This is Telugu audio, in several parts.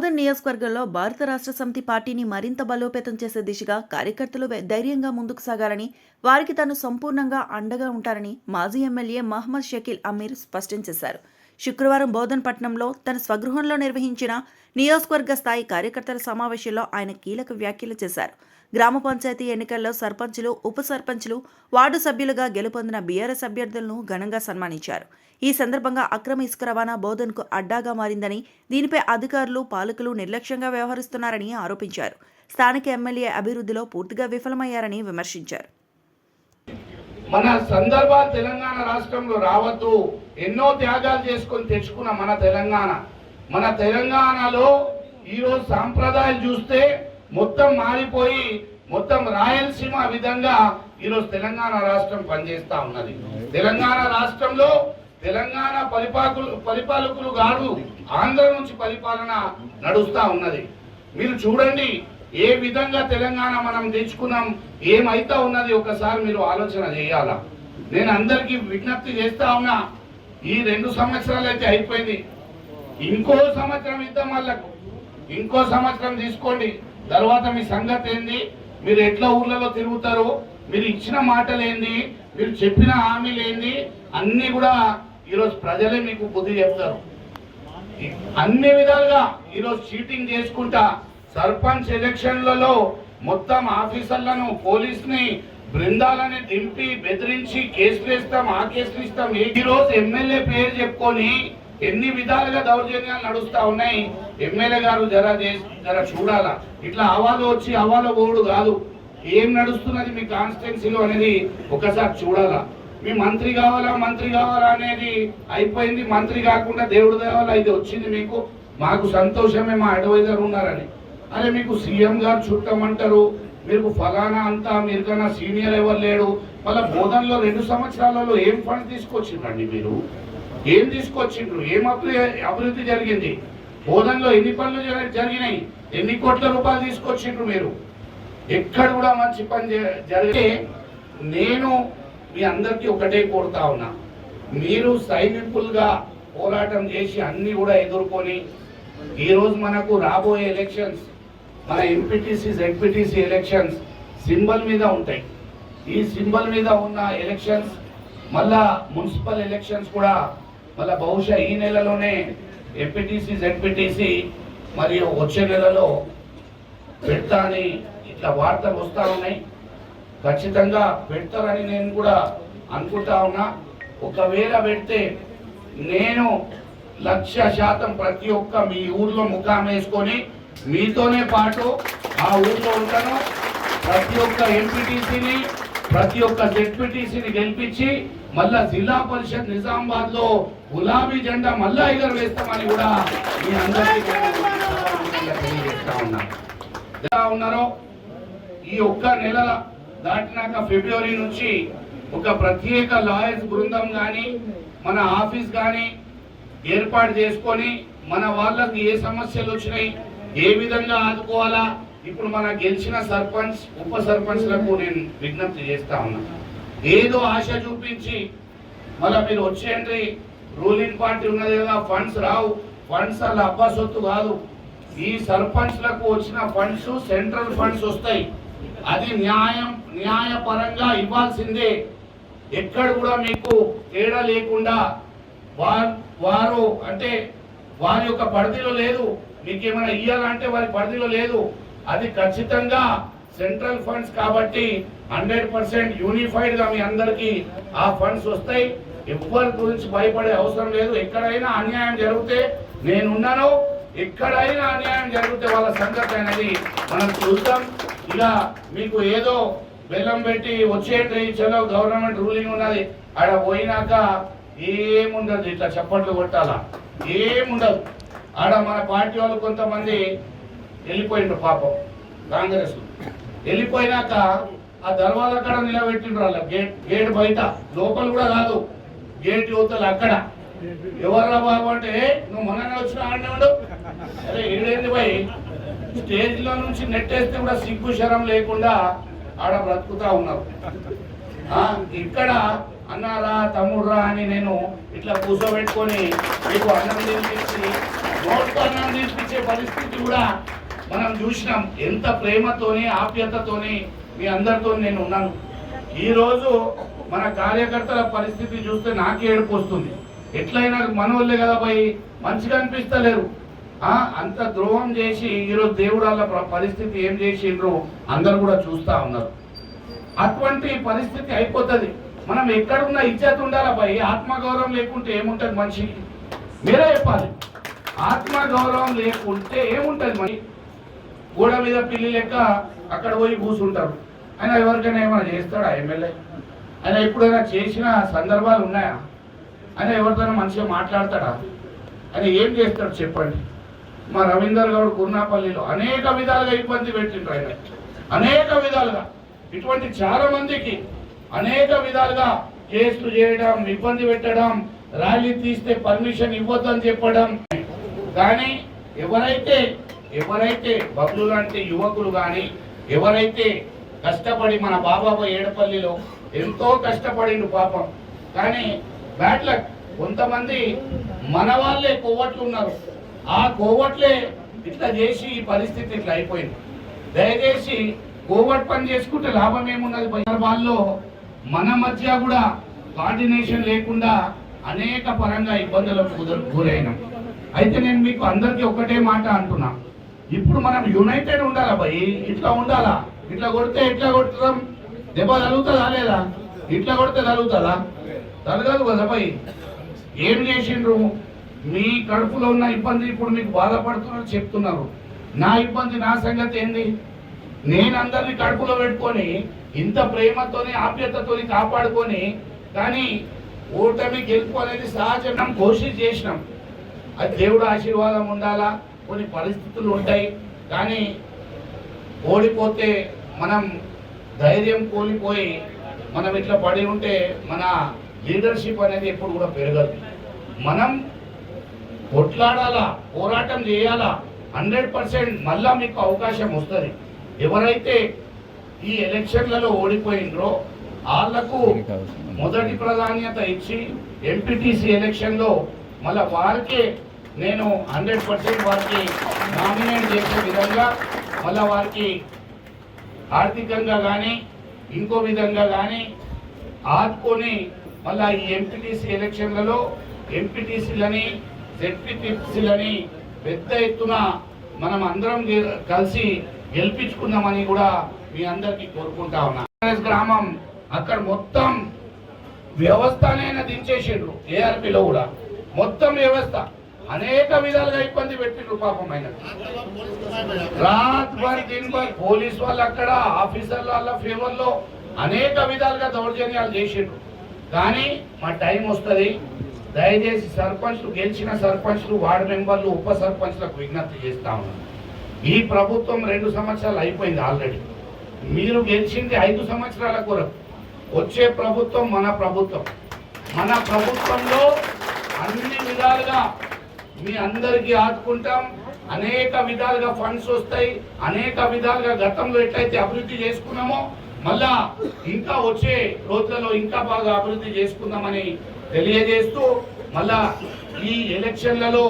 బోధన్ నియోజకవర్గంలో భారత రాష్ట్ర సమితి పార్టీని మరింత బలోపేతం చేసే దిశగా కార్యకర్తలు ధైర్యంగా ముందుకు సాగాలని, వారికి తాను సంపూర్ణంగా అండగా ఉంటారని మాజీ ఎమ్మెల్యే మహమ్మద్ షకీల్ అమీర్ స్పష్టం చేశారు. శుక్రవారం బోధన్ పట్టణంలో తన స్వగృహంలో నిర్వహించిన నియోజకవర్గ స్థాయి కార్యకర్తల సమావేశంలో ఆయన కీలక వ్యాఖ్యలు చేశారు. గ్రామ పంచాయతీ ఎన్నికల్లో సర్పంచులు, ఉప సర్పంచులు, వార్డు సభ్యులుగా గెలుపొందిన బీఆర్ఎస్ అభ్యర్థులను ఘనంగా సన్మానించారు. ఈ సందర్భంగా అక్రమ ఇసుక రవాణా బోధన్కు అడ్డాగా మారిందని, దీనిపై అధికారులు, పాలకులు నిర్లక్ష్యంగా వ్యవహరిస్తున్నారని ఆరోపించారు. స్థానిక ఎమ్మెల్యే అభివృద్ధిలో పూర్తిగా విఫలమయ్యారని విమర్శించారు. మన సందర్భాలు తెలంగాణ రాష్ట్రంలో రావద్దు, ఎన్నో త్యాగాలు చేసుకొని తెచ్చుకున్న మన తెలంగాణలో ఈరోజు సాంప్రదాయాలు చూస్తే మొత్తం మారిపోయి మొత్తం రాయలసీమ విధంగా ఈరోజు తెలంగాణ రాష్ట్రం పనిచేస్తా ఉన్నది. తెలంగాణ రాష్ట్రంలో తెలంగాణ పరిపాలకులు గారు ఆంధ్ర నుంచి పరిపాలన నడుస్తా ఉన్నది. మీరు చూడండి ఏ విధంగా తెలంగాణ మనం తెచ్చుకున్నాం, ఏమైతా ఉన్నది ఒకసారి మీరు ఆలోచన చేయాలా. నేను అందరికీ విజ్ఞప్తి చేస్తా ఉన్నా, ఈ 2 సంవత్సరాలు అయితే అయిపోయింది, ఇంకో సంవత్సరం ఇద్దాం, వాళ్ళకు ఇంకో సంవత్సరం తీసుకోండి. తర్వాత మీ సంగతి ఏంది, మీరు ఎట్లా ఊర్లలో తిరుగుతారు, మీరు ఇచ్చిన మాటలు ఏంది, మీరు చెప్పిన హామీలు ఏంది, అన్ని కూడా ఈరోజు ప్రజలే మీకు బుద్ధి చెప్తారు. అన్ని విధాలుగా ఈరోజు చీటింగ్ చేసుకుంటా సర్పంచ్ ఎలక్షన్లలో మొత్తం ఆఫీసర్లను, పోలీసుని, బృందాలని దింపి బెదిరించి కేసులు ఇస్తాం, ఆ కేసులు ఇస్తాం. ఈరోజు ఎమ్మెల్యే పేరు చెప్పుకొని ఎన్ని విధాలుగా దౌర్జన్యాలు నడుస్తా ఉన్నాయి. ఎమ్మెల్యే గారు జర చూడాలా, ఇట్లా అవాలో వచ్చి అవాలో పోడు కాదు, ఏం నడుస్తున్నది మీ కాన్స్టిట్యున్సీలో అనేది ఒకసారి చూడాలా. మీ మంత్రి కావాలా అనేది అయిపోయింది. మంత్రి కాకుండా దేవుడు దేవాలా ఇది వచ్చింది మీకు. మాకు సంతోషమే, మా అడ్వైజర్ ఉన్నారని. అరే మీకు సీఎం గారు చుట్టమంటారు, మీకు ఫలానా అంతా, మీరు కన్నా సీనియర్ ఎవరు లేడు. మళ్ళీ బోధనలో 2 సంవత్సరాలలో ఏం ఫండ్స్ తీసుకొచ్చిండ్రండి, మీరు ఏం తీసుకొచ్చిండ్రు, ఏం అభివృద్ధి జరిగింది, బోధనలో ఎన్ని పనులు జరిగినాయి, ఎన్ని కోట్ల రూపాయలు తీసుకొచ్చిండ్రు మీరు, ఎక్కడ కూడా మంచి పని జరిగితే. నేను మీ అందరికీ ఒకటే కోరుతా ఉన్నా, మీరు సైనికులుగా పోరాటం చేసి అన్ని కూడా ఎదుర్కొని ఈరోజు మనకు రాబోయే ఎలక్షన్స్, మన ఎంపీటీసీ జెడ్పీటీసీ ఎలక్షన్స్ సింబల్ మీద ఉంటాయి. ఈ సింబల్ మీద ఉన్న ఎలక్షన్స్ మళ్ళా మున్సిపల్ ఎలక్షన్స్ కూడా మళ్ళా బహుశా ఈ నెలలోనే ఎంపీటీసీ జెడ్పీటీసీ మరియు వచ్చే నెలలో పెడతా అని ఇట్లా వార్తలు వస్తూ ఉన్నాయి. ఖచ్చితంగా పెడతారని నేను కూడా అనుకుంటా ఉన్నా. ఒకవేళ పెడితే నేను 100% ప్రతి ఒక్క మీ ఊర్లో ముఖాం వేసుకొని మీతోనే పాటు ఆ ఊర్లో ఉంటాను. ప్రతి ఒక్క ఎంపీటీసీని, ప్రతి ఒక్క జెడ్పీటీసీని గెలిపించి మళ్ళా జిల్లా పరిషత్ నిజామాబాద్ లో గులాబీ జెండా మళ్ళా ఎగరవేస్తామని కూడా మీ అందరికీ తెలియజేస్తా ఉన్నారో. ఈ ఒక్క నెల దాటినాక ఫిబ్రవరి నుంచి ఒక ప్రత్యేక లాయర్స్ బృందం కానీ మన ఆఫీస్ కానీ ఏర్పాటు చేసుకొని మన వాళ్ళకి ఏ సమస్యలు వచ్చినాయి, ఏ విధంగా ఆదుకోవాలా. ఇప్పుడు మన గెలిచిన సర్పంచ్, ఉప సర్పంచ్లకు నేను విజ్ఞప్తి చేస్తా ఉన్నా, ఏదో ఆశ చూపించి మళ్ళీ మీరు వచ్చేయండి, రూలింగ్ పార్టీ ఉన్నది కదా, ఫండ్స్ రావు, ఫండ్స్ అలా అబ్బా సొత్తు కాదు. ఈ సర్పంచ్లకు వచ్చిన ఫండ్స్ సెంట్రల్ ఫండ్స్ వస్తాయి, అది న్యాయపరంగా ఇవ్వాల్సిందే. ఎక్కడ కూడా మీకు తేడా లేకుండా వారు అంటే వారి యొక్క పరిధిలో లేదు, మీకు ఏమైనా ఇవ్వాలంటే వారి పరిధిలో లేదు. అది ఖచ్చితంగా సెంట్రల్ ఫండ్స్ కాబట్టి 100% యూనిఫైడ్ గా మీ అందరికి ఆ ఫండ్స్ వస్తాయి. ఎవరి గురించి భయపడే అవసరం లేదు. ఎక్కడైనా అన్యాయం జరిగితే నేనున్నాను, ఎక్కడైనా అన్యాయం జరిగితే వాళ్ళ సంగతి అనేది మనం చూద్దాం. ఇలా మీకు ఏదో బెల్లం పెట్టి వచ్చేటి చలో గవర్నమెంట్ రూలింగ్ ఉన్నది, ఆడ పోయినాక ఏముండదు, ఇట్లా చప్పట్లు కొట్టాలా, ఏముండదు. ఆడ మన పార్టీ వాళ్ళు కొంతమంది వెళ్ళిపోయిండ్రు పాపం, కాంగ్రెస్ వెళ్ళిపోయినాక ఆ దర్వాజా కాడ నిలబెట్టిండ్రు. వాళ్ళ గేట్ బయట, లోపల కూడా కాదు, గేట్ యువతలు అక్కడ. ఎవర్రా బాబు అంటే నువ్వు మొన్న వచ్చిన ఆడనే ఉండు. అరే ఏడేంది పోయి స్టేజ్ లో నుంచి నెట్టేస్తే కూడా సిగ్గు శరం లేకుండా ఆడ బ్రతుకుతా ఉన్నారు. ఇక్కడ అన్నారా తమ్ముడురా అని నేను ఇట్లా కూర్చోబెట్టుకొని మీకు అన్నం తినిపించి నోట్పన్నం తీసుకొచ్చే పరిస్థితి కూడా మనం చూసినాం. ఎంత ప్రేమతోని ఆప్యాయతతోని మీ అందరితో నేను ఉన్నాను. ఈరోజు మన కార్యకర్తల పరిస్థితి చూస్తే నాకే ఏడుపు వస్తుంది. ఎట్లయినా మనోళ్ళే కదా పోయి మంచిగా అనిపిస్తలేరు. అంత ద్రోహం చేసి ఈరోజు దేవుడు వాళ్ళ పరిస్థితి ఏం చేసిండ్రు అందరు కూడా చూస్తా ఉన్నారు. అటువంటి పరిస్థితి అయిపోతుంది. మనం ఎక్కడున్నా ఇజ్జత్ ఉండాలా పోయి. ఆత్మగౌరవం లేకుంటే ఏముంటుంది మనిషికి? మీరే చెప్పాలి. ఆత్మగౌరవం లేకుంటే ఏముంటుంది? మరి గోడ మీద పిల్లి లెక్క అక్కడ పోయి కూర్చుంటారు. ఆయన ఎవరికైనా ఏమైనా చేస్తాడా? ఎమ్మెల్యే ఆయన ఎప్పుడైనా చేసిన సందర్భాలు ఉన్నాయా? ఆయన ఎవరితోనో మంచిగా మాట్లాడతాడా? ఆయన ఏం చేస్తాడు చెప్పండి? మా రవీందర్ గౌడ్ కుర్నాపల్లిలో అనేక విధాలుగా ఇబ్బంది పెట్టిండ్రు. ఆయన అనేక విధాలుగా ఇటువంటి చాలా మందికి అనేక విధాలుగా కేసులు చేయడం, ఇబ్బంది పెట్టడం, ర్యాలీ తీస్తే పర్మిషన్ ఇవ్వద్దని చెప్పడం. కానీ ఎవరైతే బబ్లు లాంటి యువకులు కానీ ఎవరైతే కష్టపడి మన బాబాబా ఏడపల్లిలో ఎంతో కష్టపడిండు పాపం. కానీ బ్యాడ్ లక్, కొంతమంది మన వాళ్ళే కొవ్వట్లు ఉన్నారు. ఆ కొవ్వట్లే ఇట్లా చేసి ఈ పరిస్థితి ఇట్లా అయిపోయింది. దయచేసి కోవట్ పని చేసుకుంటే లాభం ఏమున్నది? వాళ్ళు మన మధ్య కూడా కోఆర్డినేషన్ లేకుండా అనేక పరంగా ఇబ్బందులకు గురైనాం. అయితే నేను మీకు అందరికీ ఒకటే మాట అంటున్నా, ఇప్పుడు మనం యునైటెడ్ ఉండాలా భయ్. ఇట్లా ఉండాలా. ఇట్లా కొడితే ఎట్లా కొడతాం? దెబ్బ తగులుతుందా లేదా? ఇట్లా కొడితే తగులుతుందా? తగలదు కదా భయ్. ఏం చేసిండ్రు? మీ కడుపులో ఉన్న ఇబ్బంది ఇప్పుడు మీకు బాధపడుతున్నారు చెప్తున్నారు. నా ఇబ్బంది, నా సంగతి ఏంది? నేను అందరినీ కడుపులో పెట్టుకొని ఇంత ప్రేమతోని ఆప్యాయతతోని కాపాడుకొని, కానీ ఓటమి గెలుపు అనేది సహజం. కోషిష్ చేసినాం. అది దేవుడు ఆశీర్వాదం ఉండాలా. కొన్ని పరిస్థితులు ఉంటాయి. కానీ ఓడిపోతే మనం ధైర్యం కోల్పోయి మనం ఇట్లా పడి ఉంటే మన లీడర్షిప్ అనేది ఎప్పుడు కూడా పెరగదు. మనం కొట్లాడాలా, పోరాటం చేయాలా. 100% మళ్ళా మీకు అవకాశం వస్తుంది. ఎవరైతే ఈ ఎలక్షన్లలో ఓడిపోయిండ్రో వాళ్లకు మొదటి ప్రాధాన్యత ఇచ్చి ఎంపీటీసీ ఎలక్షన్లో మళ్ళా వారికే నేను 100% వారికి నామినేట్ చేసే విధంగా మళ్ళా వారికి ఆర్థికంగా కానీ ఇంకో విధంగా కానీ ఆదుకొని మళ్ళా ఈ ఎంపీటీసీ ఎలక్షన్లలో ఎంపీటీసీలని జెడ్పీటీసీలని పెద్ద ఎత్తున మనం అందరం కలిసి గెలిపించుకుందామని కూడా మీ అందరికీ కోరుకుంటా ఉన్నా. గ్రామం అక్కడ మొత్తం వ్యవస్థనైనా దించేసిండ్రు. ఏఆర్పీలో కూడా మొత్తం వ్యవస్థ అనేక విధాలుగా ఇబ్బంది పెట్టిండ్రు పాపం. ఆయన రాత్ భర్ దిన్ భర్ పోలీస్ వాళ్ళు అక్కడ ఆఫీసర్ల వాళ్ళ ఫేవర్లో అనేక విధాలుగా దౌర్జన్యాలు చేసిండ్రు. కానీ మా టైం వస్తుంది. దయచేసి సర్పంచ్లు, గెలిచిన సర్పంచ్లు, వార్డు మెంబర్లు, ఉప సర్పంచ్లకు విజ్ఞప్తి చేస్తా ఉన్నాను. ఈ ప్రభుత్వం 2 సంవత్సరాలు అయిపోయింది ఆల్రెడీ. మీరు గెలిచింది 5 సంవత్సరాల కొరకు. వచ్చే ప్రభుత్వం మన ప్రభుత్వం. మన ప్రభుత్వంలో అన్ని విధాలుగా మీ అందరికీ ఆదుకుంటాం. అనేక విధాలుగా ఫండ్స్ వస్తాయి. అనేక విధాలుగా గతంలో ఎట్లయితే అభివృద్ధి చేసుకున్నామో మళ్ళా ఇంకా వచ్చే రోజులలో ఇంకా బాగా అభివృద్ధి చేసుకుందామని తెలియజేస్తూ, మళ్ళా ఈ ఎలక్షన్లలో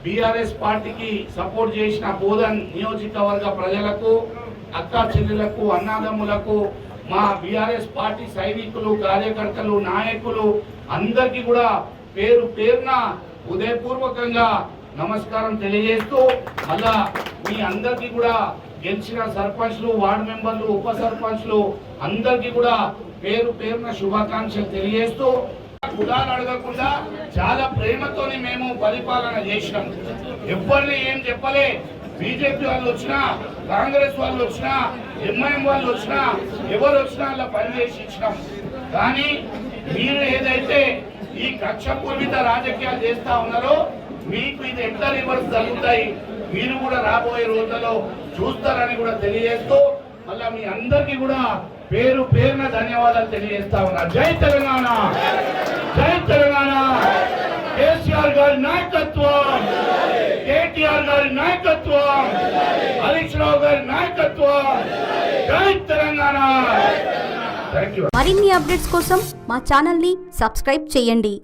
బీఆర్ఎస్ పార్టీకి సపోర్ట్ చేసిన బోధన్ నియోజకవర్గ ప్రజలకు, అక్క చెల్లెలకు, అన్నాదమ్ములకు, మా బీఆర్ఎస్ పార్టీ సైనికులు, కార్యకర్తలు, నాయకులు అందరికీ కూడా పేరు పేరున హృదయపూర్వకంగా నమస్కారం తెలియజేస్తూ, మళ్ళా మీ అందరికీ కూడా గెలిచిన సర్పంచ్లు, వార్డు మెంబర్లు, ఉప సర్పంచ్లు అందరికీ కూడా పేరు పేరున శుభాకాంక్షలు తెలియజేస్తూ, కులాలు అడగకుండా చాలా ప్రేమతోని మేము పరిపాలన చేసినాం. ఎవరిని ఏం చెప్పలే. బీజేపీ వాళ్ళు వచ్చినా, కాంగ్రెస్ వాళ్ళు వచ్చినా, ఎంఐఎం వాళ్ళు వచ్చినా, ఎవరు వచ్చినా అలా పనిచేసి ఇచ్చినాం. కానీ మీరు ఏదైతే ఈ కక్షపూరిత రాజకీయాలు చేస్తా ఉన్నారో మీకు ఇది ఎట్లా రివర్స్ జరుగుతాయి మీరు కూడా రాబోయే రోజుల్లో చూస్తారని కూడా తెలియజేస్తూ, మళ్ళా మీ అందరికీ కూడా పేరు పేరున ధన్యవాదాలు తెలియజేస్తా ఉన్నా. జై తెలంగాణ, జై తెలంగాణ. కేసీఆర్ గారి నాయకత్వం, కేటీఆర్ గారి నాయకత్వం, హరీష్ రావు గారి నాయకత్వం. జై తెలంగాణ. మరిన్ని అప్డేట్స్ కోసం మా ఛానల్ ని సబ్స్క్రైబ్ చేయండి.